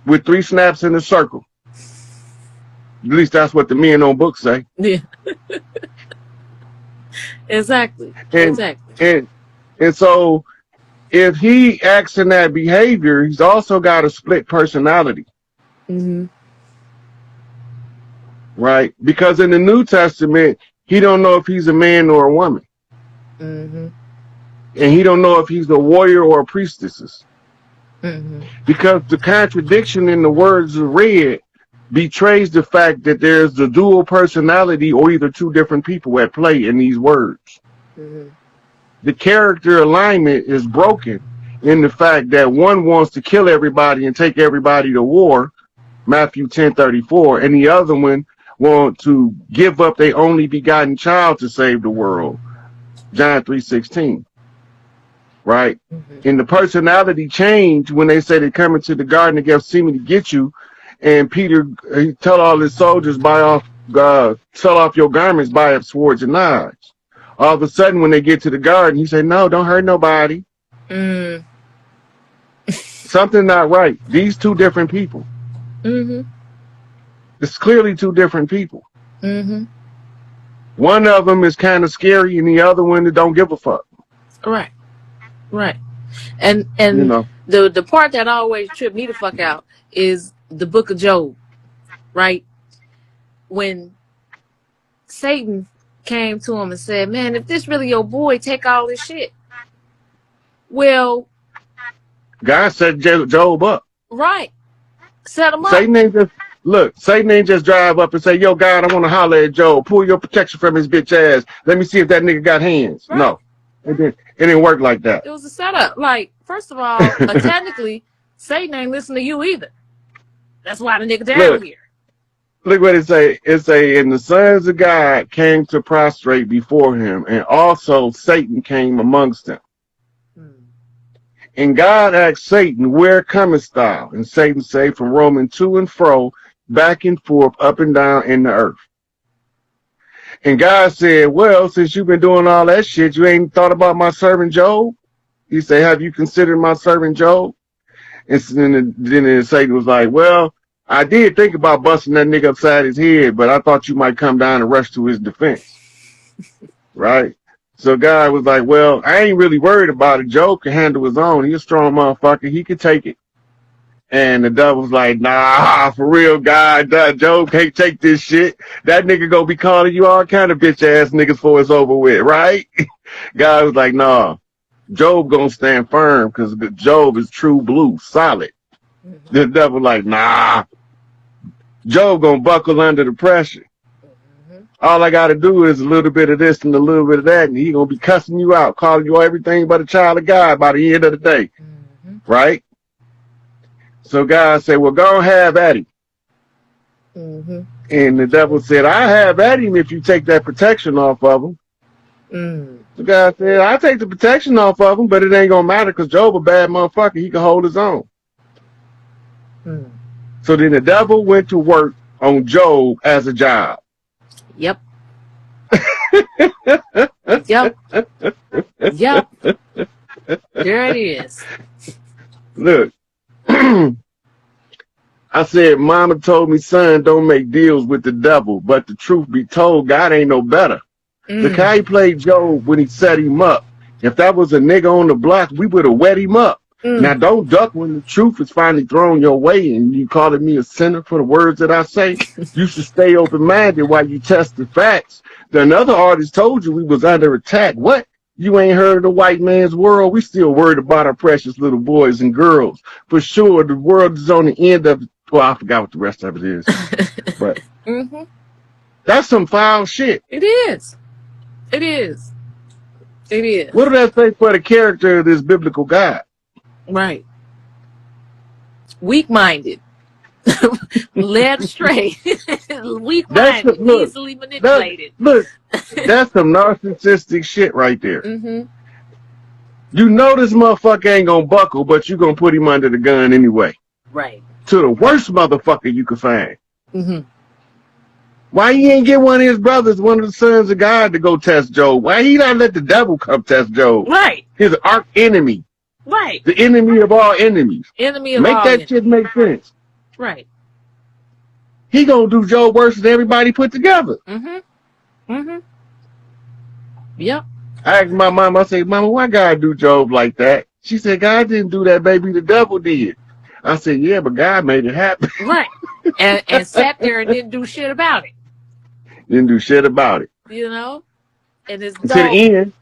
with 3 snaps in a circle. At least that's what the men on books say. Yeah. Exactly. And Exactly. and so if he acts in that behavior, he's also got a split personality. Right? Because in the New Testament, he don't know if he's a man or a woman. And he don't know if he's a warrior or a priestess. Because the contradiction in the words read betrays the fact that there's the dual personality or either 2 different people at play in these words. The character alignment is broken in the fact that one wants to kill everybody and take everybody to war, Matthew 10:34, and the other one want to give up their only begotten child to save the world, John 3:16. Right? And the personality changed when they say they come into the Garden of Gethsemane to get you, and Peter, he tell all his soldiers, sell off your garments, buy up swords and knives. All of a sudden, when they get to the garden, he said, no, don't hurt nobody. Something not right. These 2 different people. It's clearly 2 different people. One of them is kind of scary, and the other one that don't give a fuck. Right. Right. And you know, the part that always tripped me the fuck out is the book of Job. Right? When Satan came to him and said, man, if this really your boy, take all this shit. Well, God set Job up. Right. Set him up. Satan ain't just drive up and say, yo, God, I want to holler at Job. Pull your protection from his bitch ass. Let me see if that nigga got hands. Right. No. It didn't work like that. It was a setup. Like, first of all, technically, Satan ain't listening to you either. That's why the nigga down here. Look what it say. It say, and the sons of God came to prostrate before him, and also Satan came amongst them. And God asked Satan, where comest thou? And Satan say, from roaming to and fro, back and forth, up and down in the earth. And God said, well, since you've been doing all that shit, you ain't thought about my servant Job? He said, have you considered my servant Job? And then Satan was like, well, I did think about busting that nigga upside his head, but I thought you might come down and rush to his defense. Right? So God was like, well, I ain't really worried about it. Job can handle his own. He's a strong motherfucker. He can take it. And the devil's like, nah, for real, God, Job can't take this shit. That nigga gonna be calling you all kind of bitch ass niggas before it's over with, right? God was like, nah, Job gonna stand firm because Job is true blue, solid. The devil like, nah, Job gonna buckle under the pressure. All I gotta do is a little bit of this and a little bit of that, and he gonna be cussing you out, calling you everything but a child of God by the end of the day, right? So God said, well, go have at him. And the devil said, I have at him if you take that protection off of him. So God said, I'll take the protection off of him, but it ain't going to matter because Job a bad motherfucker. He can hold his own. So then the devil went to work on Job as a job. Yep. Yep. Yep. There it is. Look. I said, mama told me, son, don't make deals with the devil. But the truth be told, God ain't no better. Look how he played Job when he set him up. If that was a nigga on the block, we would have wet him up. Now, don't duck when the truth is finally thrown your way and you calling me a sinner for the words that I say. You should stay open-minded while you test the facts. Another artist told you we was under attack. What? You ain't heard of the white man's world? We still worried about our precious little boys and girls. For sure, the world is on the end of it. Well, I forgot what the rest of it is. But that's some foul shit. It is. It is. It is. What do that say for the character of this biblical God? Right. Weak-minded. Led astray. Weak-minded. Easily manipulated. Look, that's some narcissistic shit right there. You know this motherfucker ain't gonna buckle, but you gonna put him under the gun anyway. Right. To the worst motherfucker you could find. Why he ain't get one of his brothers, one of the sons of God, to go test Job? Why he not let the devil come test Job? Right. His arch enemy. Right. The enemy of all enemies. Enemy of make all that enemies. shit make sense. Right. He gonna do Job worse than everybody put together. Yep. I asked my mom, I said, Mama, why God do Job like that? She said, God didn't do that, baby. The devil did. I said, yeah, but God made it happen. Right. And sat there and didn't do shit about it. Didn't do shit about it. You know? And it's To the end,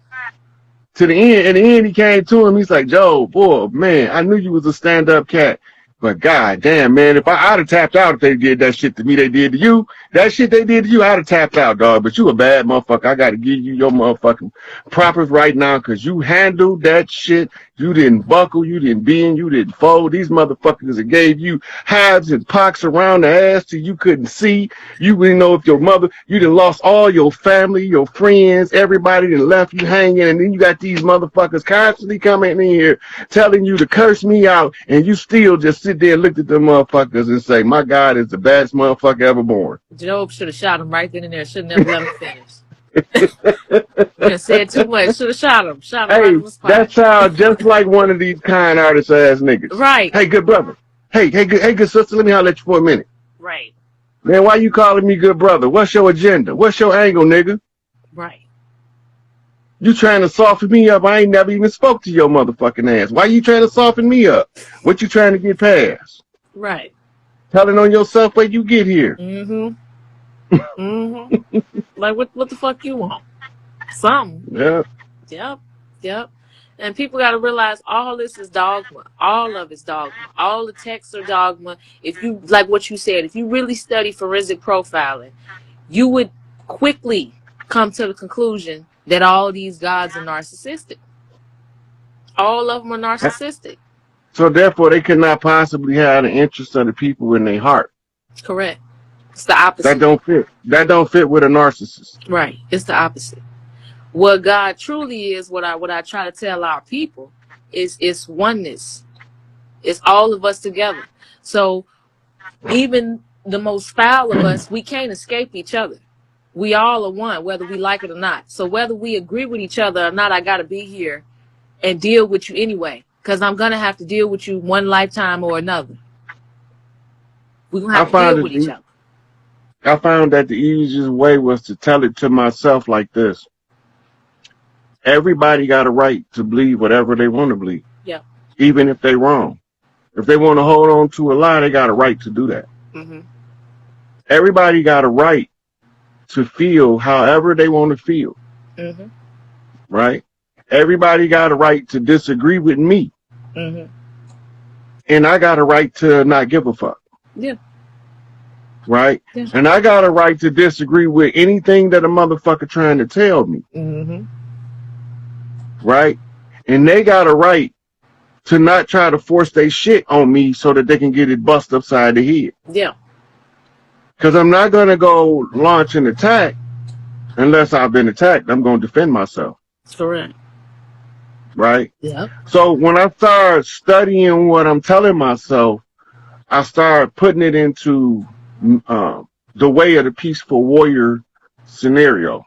in the end, he came to him. He's like, Job, boy, man, I knew you was a stand-up cat. But God damn, man, if I'd have tapped out if they did that shit to me they did to you, that shit they did to you, I'd have tapped out, dog. But you a bad motherfucker. I got to give you your motherfucking propers right now because you handled that shit. You didn't buckle. You didn't bend. You didn't fold. These motherfuckers that gave you hives and pox around the ass till you couldn't see. You didn't know if your mother, you done lost all your family, your friends, everybody done left you hanging. And then you got these motherfuckers constantly coming in here telling you to curse me out. And you still just sit there and look at them motherfuckers and say, my God is the baddest motherfucker ever born. Job should have shot him right then and there. Should have never let him finish. You said too much. Should have shot him. Shot him Hey, right on the spot. that sounds just like one of these kind artist ass niggas. Right. Hey, good brother. Hey, good sister. Let me holler at you for a minute. Right. Man, why you calling me good brother? What's your agenda? What's your angle, nigga? Right. You trying to soften me up? I ain't never even spoke to your motherfucking ass. Why you trying to soften me up? What you trying to get past? Right. Telling on yourself where you get here. Like what the fuck you want? Something. Yeah. Yep. And people got to realize all this is dogma. All of it's dogma. All the texts are dogma. If you, like what you said, if you really study forensic profiling, you would quickly come to the conclusion that all these gods are narcissistic. All of them are narcissistic. So therefore, they could not possibly have the interest of the people in their heart. Correct. It's the opposite. That don't fit. That don't fit with a narcissist. Right. It's the opposite. What God truly is, what I try to tell our people, is oneness. It's all of us together. So even the most foul of us, we can't escape each other. We all are one, whether we like it or not. So whether we agree with each other or not, I got to be here and deal with you anyway, because I'm going to have to deal with you one lifetime or another. We're going to have to deal with each other. I found that the easiest way was to tell it to myself like this. Everybody got a right to believe whatever they want to believe. Yeah. Even if they're wrong. If they want to hold on to a lie, they got a right to do that. Everybody got a right to feel however they want to feel. Right? Everybody got a right to disagree with me. And I got a right to not give a fuck. Yeah. Right? Yeah. And I got a right to disagree with anything that a motherfucker trying to tell me. Right? And they got a right to not try to force their shit on me so that they can get it bust upside the head. Yeah. Because I'm not going to go launch an attack unless I've been attacked. I'm going to defend myself. Correct. Right? Yeah. So when I start studying what I'm telling myself, I start putting it into the way of the peaceful warrior scenario.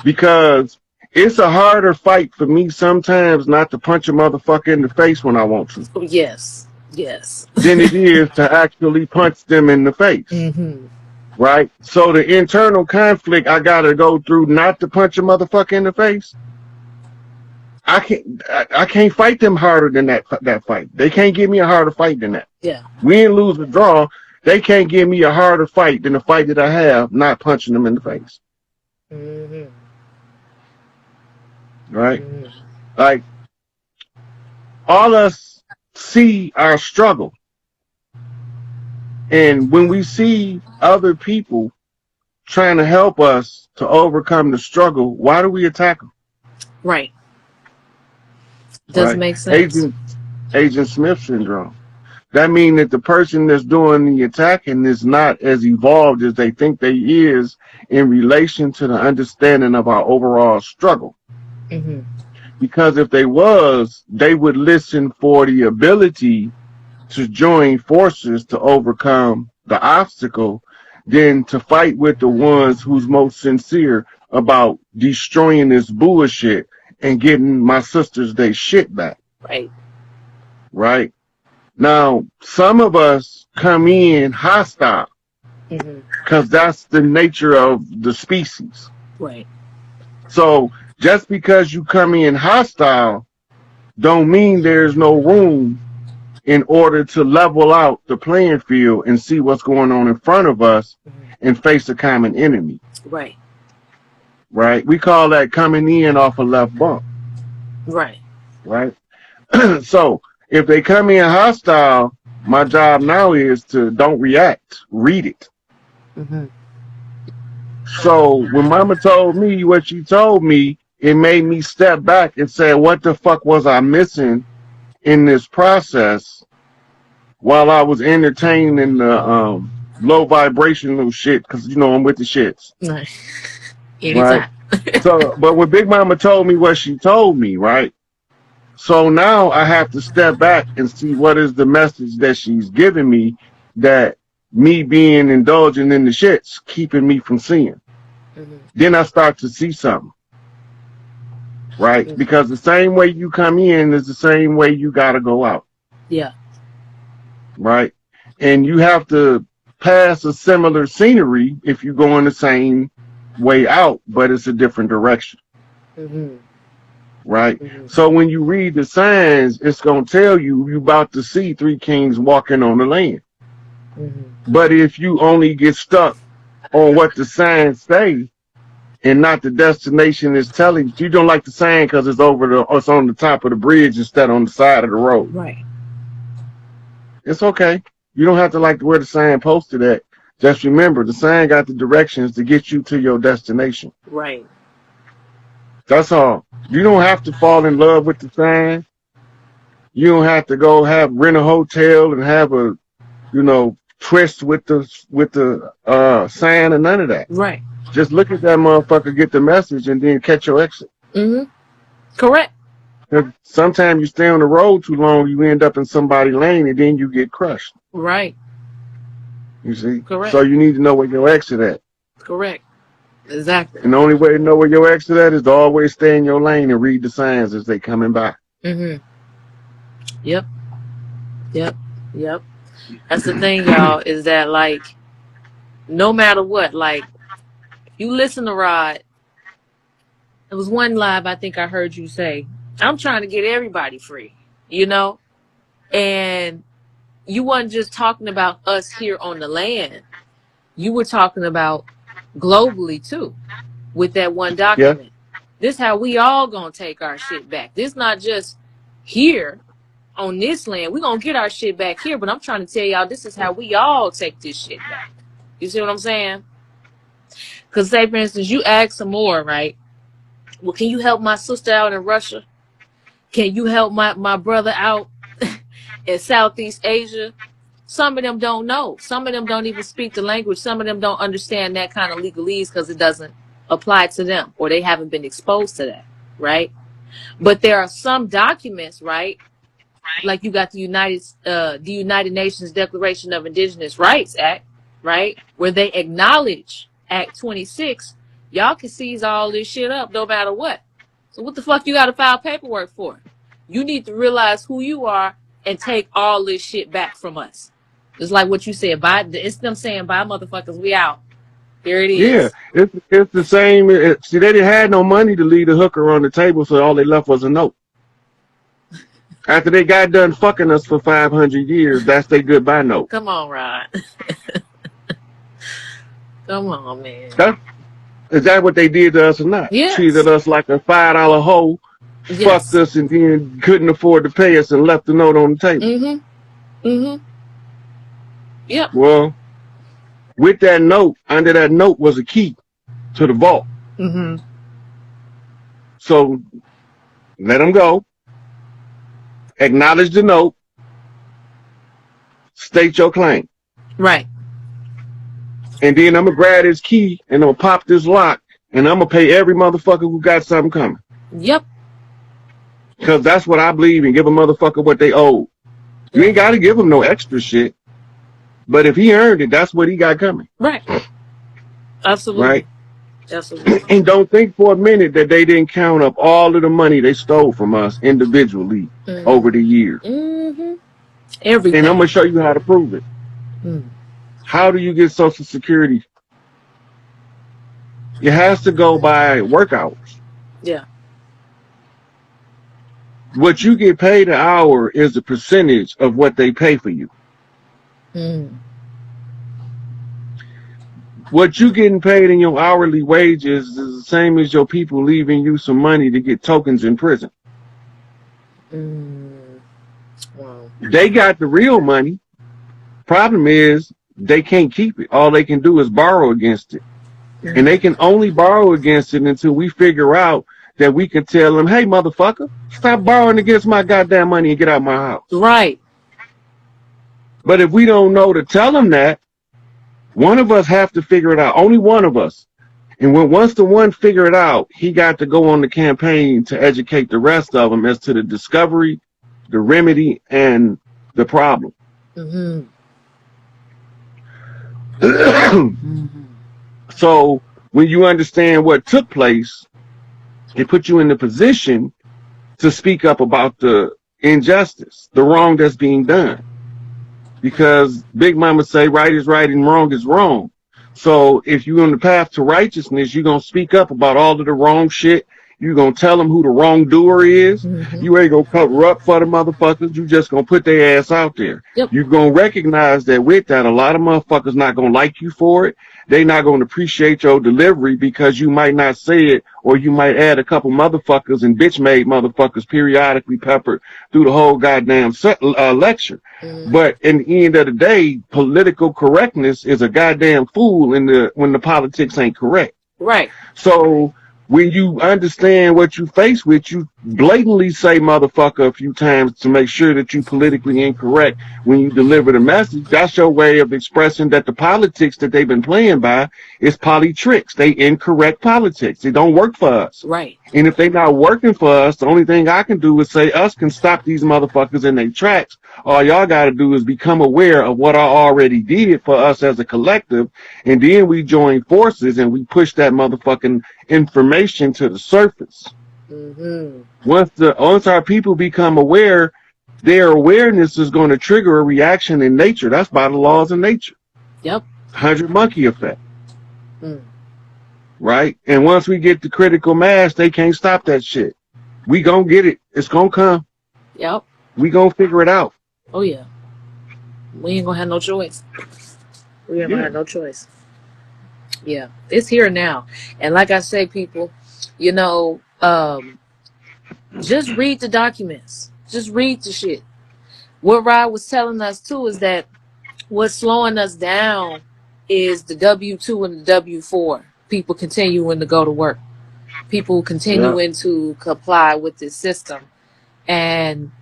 Because it's a harder fight for me sometimes not to punch a motherfucker in the face when I want to. Yes. Yes. Than it is to actually punch them in the face. Right? So the internal conflict I gotta go through not to punch a motherfucker in the face. I can't fight them harder than that fight. They can't give me a harder fight than that. Yeah. Win, lose, or draw, they can't give me a harder fight than the fight that I have not punching them in the face. Right? Like, all us see our struggle. And when we see other people trying to help us to overcome the struggle, why do we attack them? Right. Doesn't make sense. Agent Smith syndrome. That means that the person that's doing the attacking is not as evolved as they think they is in relation to the understanding of our overall struggle. Because if they was, they would listen for the ability to join forces to overcome the obstacle than to fight with the ones who's most sincere about destroying this bullshit and getting my sisters their shit back. Right. Right? Now, some of us come in hostile because that's the nature of the species. Right. So just because you come in hostile don't mean there's no room in order to level out the playing field and see what's going on in front of us and face a common enemy. Right. Right? We call that coming in off a left bump. Right. Right? So if they come in hostile, my job now is to don't react, read it. So when Mama told me what she told me, it made me step back and say, what the fuck was I missing in this process while I was entertaining the low vibrational shit? Because, you know, I'm with the shits. Anytime. Right? So, but when Big Mama told me what she told me, right? So now I have to step back and see what is the message that she's giving me, that me being indulging in the shits keeping me from seeing. Then I start to see something. Right? Because the same way you come in is the same way you gotta go out. Yeah. Right? And you have to pass a similar scenery if you go in the same way out, but it's a different direction. Right? So when you read the signs, it's gonna tell you you're about to see three kings walking on the land. But if you only get stuck on what the signs say and not the destination is telling you, don't like the sign because it's it's on the top of the bridge instead on the side of the road. Right. It's okay. You don't have to like where the sign posted at. Just remember, the sign got the directions to get you to your destination. Right. That's all. You don't have to fall in love with the sign. You don't have to go rent a hotel and have a, you know, twist with the sign and none of that. Right. Just look at that motherfucker, get the message, and then catch your exit. Correct. Sometimes you stay on the road too long, you end up in somebody's lane, and then you get crushed. Right. You see? Correct. So you need to know where your exit at. Correct. Exactly. And the only way to know where your exit at is to always stay in your lane and read the signs as they coming by. Yep. That's the thing, y'all, is that, like, no matter what, like, if you listen to Rod, there was one live I think I heard you say, I'm trying to get everybody free, you know? And you wasn't just talking about us here on the land. You were talking about globally, too, with that one document. Yeah. This how we all gonna take our shit back. This not just here on this land. We're gonna get our shit back here, but I'm trying to tell y'all this is how we all take this shit back. You see what I'm saying? Because, say, for instance, you ask some more, right? Well, can you help my sister out in Russia? Can you help my brother out in Southeast Asia? Some of them don't know. Some of them don't even speak the language. Some of them don't understand that kind of legalese because it doesn't apply to them, or they haven't been exposed to that, right? But there are some documents, right? Like you got the United Nations Declaration of Indigenous Rights Act, right? Where they acknowledge Act 26. Y'all can seize all this shit up no matter what. So what the fuck you got to file paperwork for? You need to realize who you are and take all this shit back from us. It's like what you said. It's them saying, bye, motherfuckers, we out. Here it is. Yeah, it's the same. See, they didn't have no money to leave the hooker on the table, so all they left was a note. After they got done fucking us for 500 years, that's their goodbye note. Come on, Rod. Come on, man. Is that what they did to us or not? Yes. Treated us like a $5 hoe, fucked us, and then couldn't afford to pay us and left the note on the table. Yep. Well, with that note, under that note was a key to the vault. So let them go. Acknowledge the note. State your claim. Right. And then I'm going to grab this key and I'm going to pop this lock and I'm going to pay every motherfucker who got something coming. Yep. Because that's what I believe in. Give a motherfucker what they owe. You ain't got to give him no extra shit. But if he earned it, that's what he got coming. Right. Absolutely. Right. Absolutely. And don't think for a minute that they didn't count up all of the money they stole from us individually over the years. Everything. And I'm going to show you how to prove it. How do you get Social Security? It has to go by work hours. Yeah. What you get paid an hour is a percentage of what they pay for you. What you getting paid in your hourly wages is the same as your people leaving you some money to get tokens in prison. Wow. They got the real money. Problem is they can't keep it. All they can do is borrow against it. And they can only borrow against it until we figure out that we can tell them, hey, motherfucker, stop borrowing against my goddamn money and get out of my house. Right. But if we don't know to tell them that, one of us have to figure it out. Only one of us. And once the one figure it out, he got to go on the campaign to educate the rest of them as to the discovery, the remedy, and the problem. So when you understand what took place, it put you in the position to speak up about the injustice, the wrong that's being done. Because Big Mama say right is right and wrong is wrong. So if you're on the path to righteousness, you're going to speak up about all of the wrong shit. You're going to tell them who the wrongdoer is. You ain't going to cover up for the motherfuckers. You just going to put their ass out there. Yep. You're going to recognize that with that, a lot of motherfuckers not going to like you for it. They not going to appreciate your delivery because you might not say it, or you might add a couple motherfuckers and bitch-made motherfuckers periodically peppered through the whole goddamn lecture. But in the end of the day, political correctness is a goddamn fool when the politics ain't correct. Right. So when you understand what you face with, you blatantly say motherfucker a few times to make sure that you politically incorrect when you deliver the message. That's your way of expressing that the politics that they've been playing by is tricks. They incorrect politics. It don't work for us. Right. And if they not working for us, the only thing I can do is say us can stop these motherfuckers in their tracks. All y'all got to do is become aware of what I already did for us as a collective, and then we join forces and we push that motherfucking information to the surface. Once our people become aware, their awareness is going to trigger a reaction in nature. That's by the laws of nature. Yep. 100 monkey effect. Right? And once we get the critical mass, they can't stop that shit. We gonna get it. It's gonna come. Yep. We gonna figure it out. Oh yeah. We ain't gonna have no choice. We ain't gonna have no choice. Yeah. It's here now. And like I say, people, you know, just read the documents. Just read the shit. What Rod was telling us too is that what's slowing us down is the W-2 and the W-4. People continuing to go to work. People continuing to comply with this system and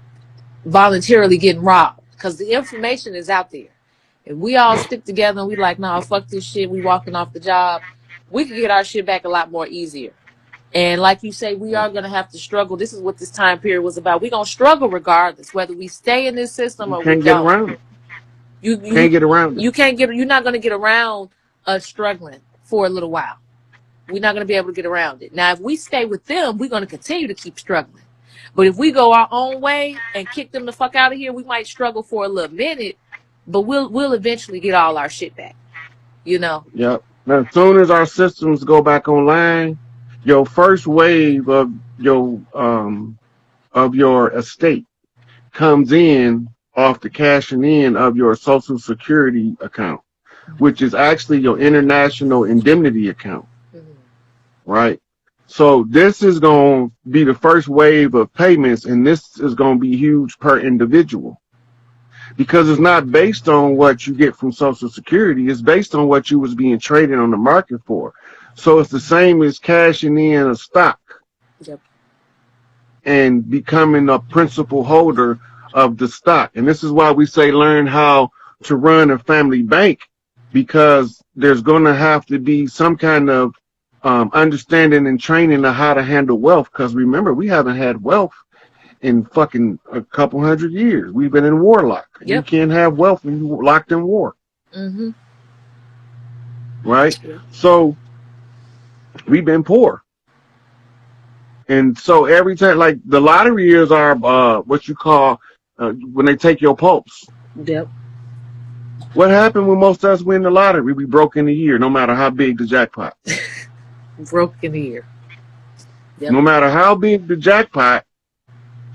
voluntarily getting robbed because the information is out there. If we all stick together and we like, nah, fuck this shit, we walking off the job, we can get our shit back a lot more easier. And like you say, we are going to have to struggle. This is what this time period was about. We're going to struggle regardless, whether we stay in this system or we don't. Get around it. You can't get around it. You're not going to get around us struggling for a little while. We're not going to be able to get around it. Now, if we stay with them, we're going to continue to keep struggling. But if we go our own way and kick them the fuck out of here, we might struggle for a little minute, but we'll eventually get all our shit back. You know? Yep. Now, as soon as our systems go back online, your first wave of your estate comes in off the cashing in of your Social Security account, which is actually your international indemnity account. Right? So this is going to be the first wave of payments, and this is going to be huge per individual because it's not based on what you get from Social Security. It's based on what you was being traded on the market for. So it's the same as cashing in a stock and becoming a principal holder of the stock. And this is why we say learn how to run a family bank, because there's going to have to be some kind of understanding and training of how to handle wealth. Because remember, we haven't had wealth in fucking a couple hundred years. We've been in warlock. You can't have wealth when you're locked in war. Right? So We've been poor. And so every time, like the lottery years are what you call when they take your pulse. Yep. What happened when most of us win the lottery? We broke in a year, no matter how big the jackpot. Broke in a year. Yep. No matter how big the jackpot,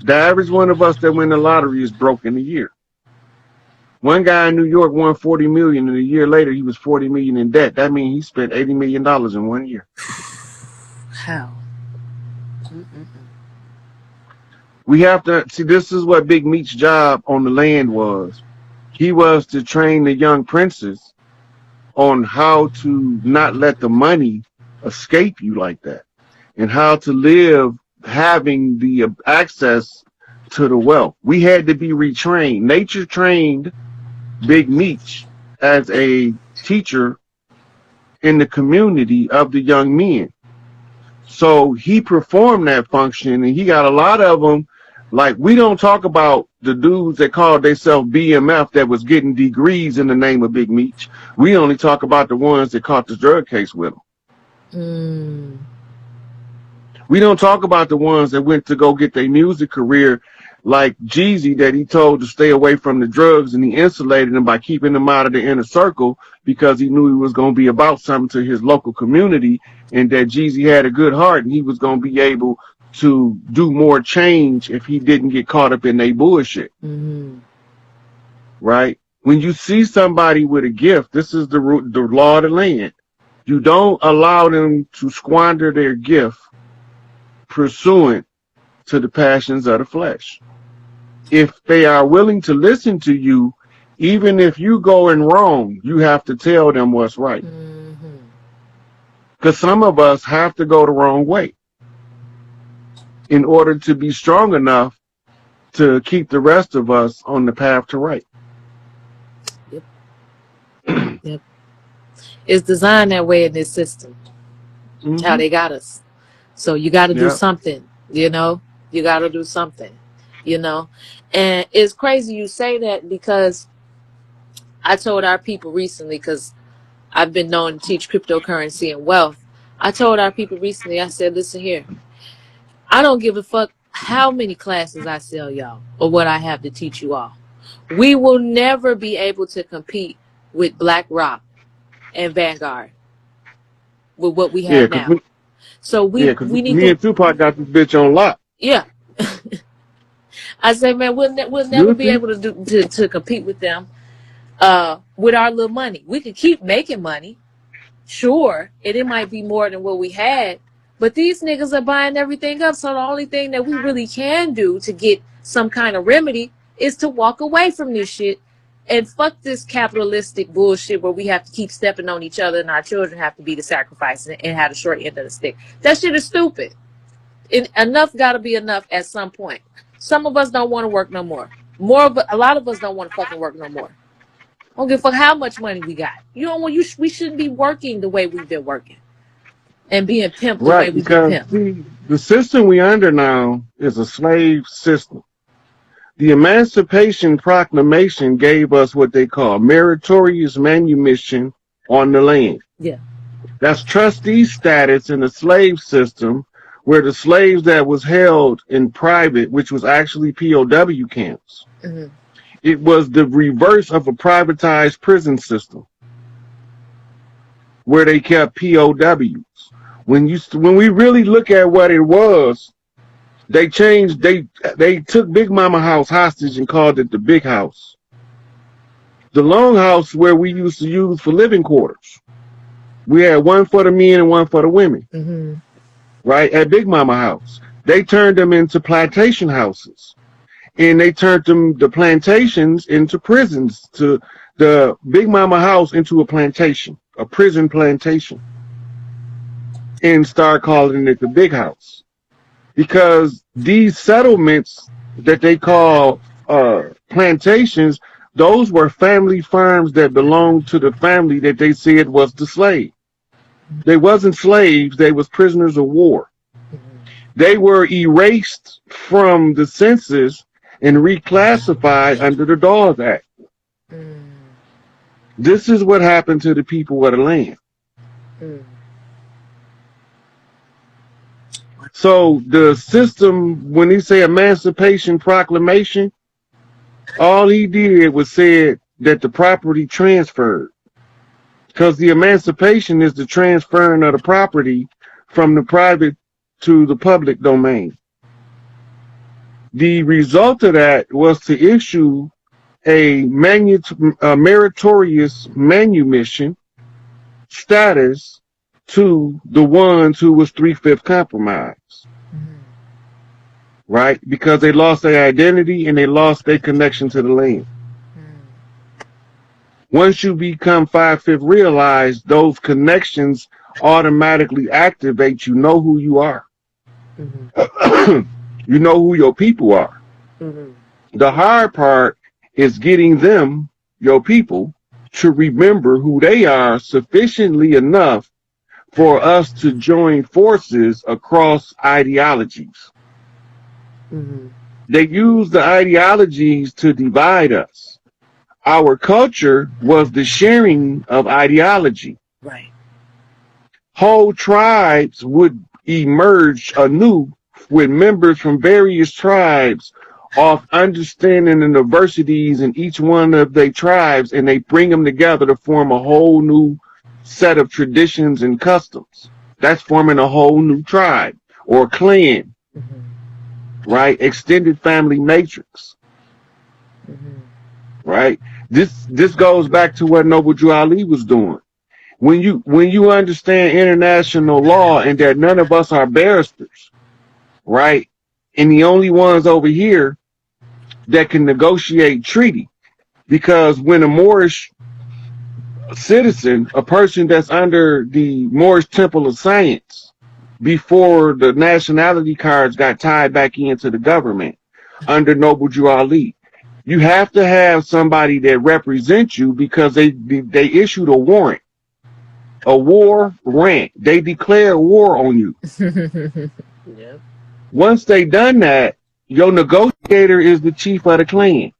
the average one of us that win the lottery is broke in a year. One guy in New York won 40 million, and a year later he was 40 million in debt. That means he spent $80 million in 1 year. How? We have to see, this is what Big Meat's job on the land was. He was to train the young princes on how to not let the money escape you like that, and how to live having the access to the wealth. We had to be retrained. Nature trained Big Meech as a teacher in the community of the young men. So he performed that function, and he got a lot of them. Like, we don't talk about the dudes that called themselves BMF that was getting degrees in the name of Big Meech. We only talk about the ones that caught the drug case with them. We don't talk about the ones that went to go get their music career, like Jeezy, that he told to stay away from the drugs, and he insulated them by keeping them out of the inner circle because he knew he was going to be about something to his local community, and that Jeezy had a good heart and he was going to be able to do more change if he didn't get caught up in their bullshit. Right? When you see somebody with a gift, this is the law of the land. You don't allow them to squander their gift pursuant to the passions of the flesh. If they are willing to listen to you, even if you going wrong, you have to tell them what's right. Because some of us have to go the wrong way in order to be strong enough to keep the rest of us on the path to right. Yep. It's designed that way in this system. How they got us. So you got to do something, you know? You got to do something, you know? And it's crazy you say that, because I told our people recently, because I've been known to teach cryptocurrency and wealth. I told our people recently, I said, listen here. I don't give a fuck how many classes I sell y'all or what I have to teach you all. We will never be able to compete with BlackRock and Vanguard with what we have now. So we need me and Tupac got this bitch on lock. Yeah. I say, man, we'll never be able to compete with them with our little money. We could keep making money, sure, and it might be more than what we had, but these niggas are buying everything up. So the only thing that we really can do to get some kind of remedy is to walk away from this shit and fuck this capitalistic bullshit where we have to keep stepping on each other and our children have to be the sacrifice and have the short end of the stick. That shit is stupid. Enough got to be enough at some point. Some of us don't want to work no more. A lot of us don't want to fucking work no more. I don't give a fuck how much money we got. You know what? We shouldn't be working the way we've been working and being pimped the way we've been pimped. See, the system we under now is a slave system. The Emancipation Proclamation gave us what they call meritorious manumission on the land. Yeah. That's trustee status in the slave system, where the slaves that was held in private, which was actually POW camps, it was the reverse of a privatized prison system where they kept POWs. When we really look at what it was, they changed. They took Big Mama House hostage and called it the Big House. The Long House, where we used to use for living quarters. We had one for the men and one for the women. Right, at Big Mama House. They turned them into plantation houses. And they turned the plantations into prisons, to the Big Mama House into a plantation, a prison plantation. And start calling it the Big House. Because these settlements that they call plantations, those were family farms that belonged to the family that they said was the slave. They wasn't slaves, they was prisoners of war. They were erased from the census and reclassified under the Dawes Act. This is what happened to the people of the land. So the system, when he say Emancipation Proclamation, all he did was said that the property transferred. Because the emancipation is the transferring of the property from the private to the public domain. The result of that was to issue a meritorious manumission status to the ones who was 3/5 compromise. Right? Because they lost their identity and they lost their connection to the land. Once you become 5/5 realized, those connections automatically activate. You know who you are. You know who your people are. The hard part is getting them, your people, to remember who they are sufficiently enough for us to join forces across ideologies. They use the ideologies to divide us. Our culture was the sharing of ideology. Right. Whole tribes would emerge anew with members from various tribes of understanding the diversities in each one of their tribes, and they bring them together to form a whole new set of traditions and customs. That's forming a whole new tribe or clan, right? Extended family matrix, right? This goes back to what Noble Drew Ali was doing. When you understand international law and that none of us are barristers, right? And the only ones over here that can negotiate treaty, because when a Moorish citizen, a person that's under the Moorish Temple of Science, before the nationality cards got tied back into the government under Noble Drew Ali, you have to have somebody that represents you because they issued a warrant. A war rant. They declare war on you. Yep. Once they done that, your negotiator is the chief of the clan,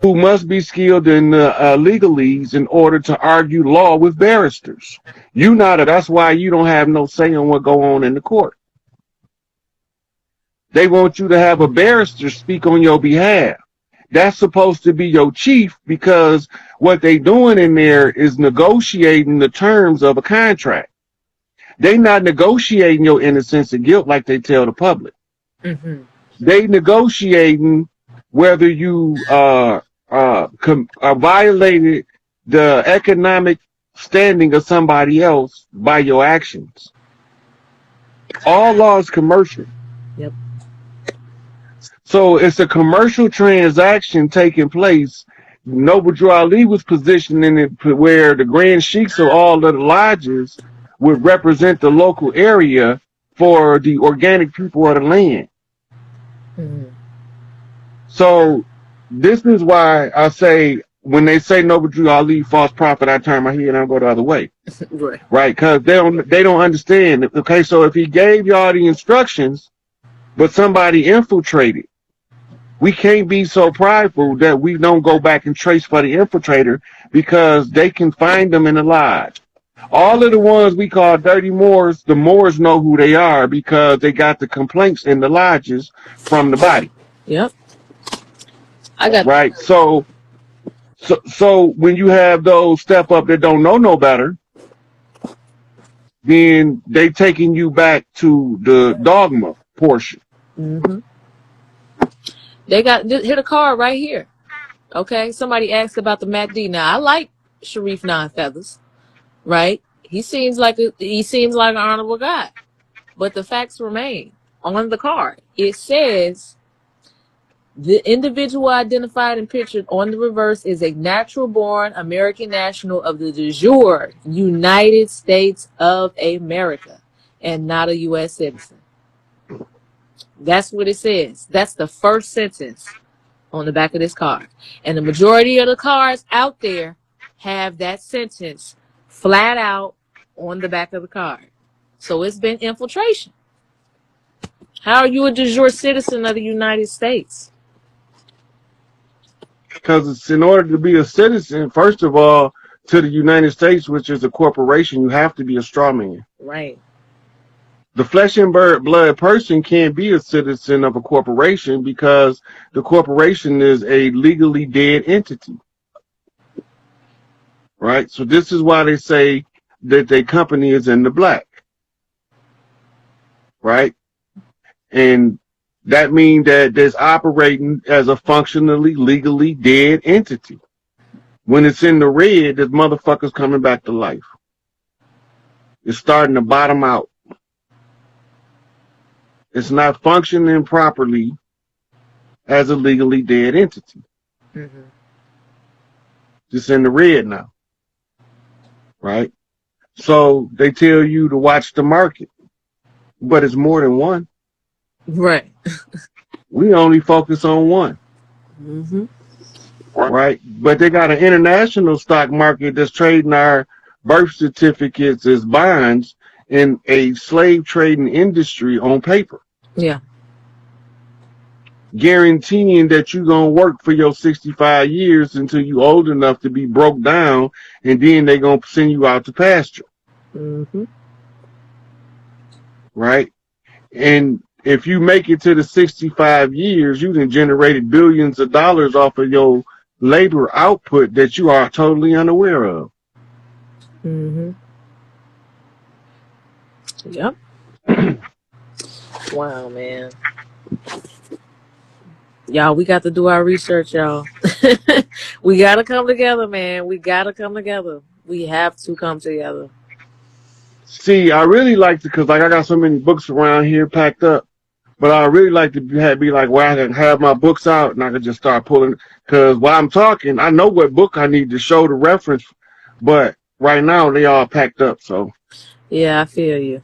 who must be skilled in legalese in order to argue law with barristers. That's why you don't have no say on what go on in the court. They want you to have a barrister speak on your behalf. That's supposed to be your chief, because what they doing in there is negotiating the terms of a contract. They not negotiating your innocence and guilt like they tell the public. They negotiating whether you violated the economic standing of somebody else by your actions. All law is commercial. Yep. So it's a commercial transaction taking place. Noble Drew Ali was positioning it where the grand sheiks of all of the lodges would represent the local area for the organic people of the land. So this is why I say, when they say Noble Drew Ali false prophet, I turn my head and I go the other way. Right? Because they don't understand. Okay, so if he gave y'all the instructions, but somebody infiltrated, we can't be so prideful that we don't go back and trace for the infiltrator, because they can find them in the lodge. All of the ones we call dirty Moors, the Moors know who they are because they got the complaints in the lodges from the body. Yep. I got right. So when you have those step up that don't know no better, then they taking you back to the dogma portion. They got hit a card right here. Okay, somebody asked about the Matt D. Now I like Sharif Nine Feathers, right? He seems like an honorable guy, but the facts remain on the card. It says the individual identified and pictured on the reverse is a natural-born American national of the de jure United States of America and not a U.S. citizen. That's what it says. That's the first sentence on the back of this card. And the majority of the cards out there have that sentence flat out on the back of the card. So it's been infiltration. How are you a de jure citizen of the United States? Because it's in order to be a citizen, first of all, to the United States, which is a corporation, you have to be a straw man. Right. The flesh and blood person can't be a citizen of a corporation because the corporation is a legally dead entity. Right? So this is why they say that their company is in the black. Right? And that means that it's operating as a functionally, legally dead entity. When it's in the red, this motherfucker's coming back to life. It's starting to bottom out. It's not functioning properly as a legally dead entity. Mm-hmm. It's in the red now. Right? So they tell you to watch the market, but it's more than one. Right. We only focus on one. Mm-hmm. Right? But they got an international stock market that's trading our birth certificates as bonds in a slave trading industry on paper. Yeah. Guaranteeing that you're going to work for your 65 years until you're old enough to be broke down, and then they're going to send you out to pasture. Mm-hmm. Right? And if you make it to the 65 years, you done generated billions of dollars off of your labor output that you are totally unaware of. Mm-hmm. Yep. Wow, man. Y'all, we got to do our research, y'all. We got to come together, man. We got to come together. We have to come together. See, I really like to, because like I got so many books around here packed up, but I really like to be like where I can have my books out and I can just start pulling, because while I'm talking, I know what book I need to show the reference, but right now they all packed up, so. Yeah, I feel you.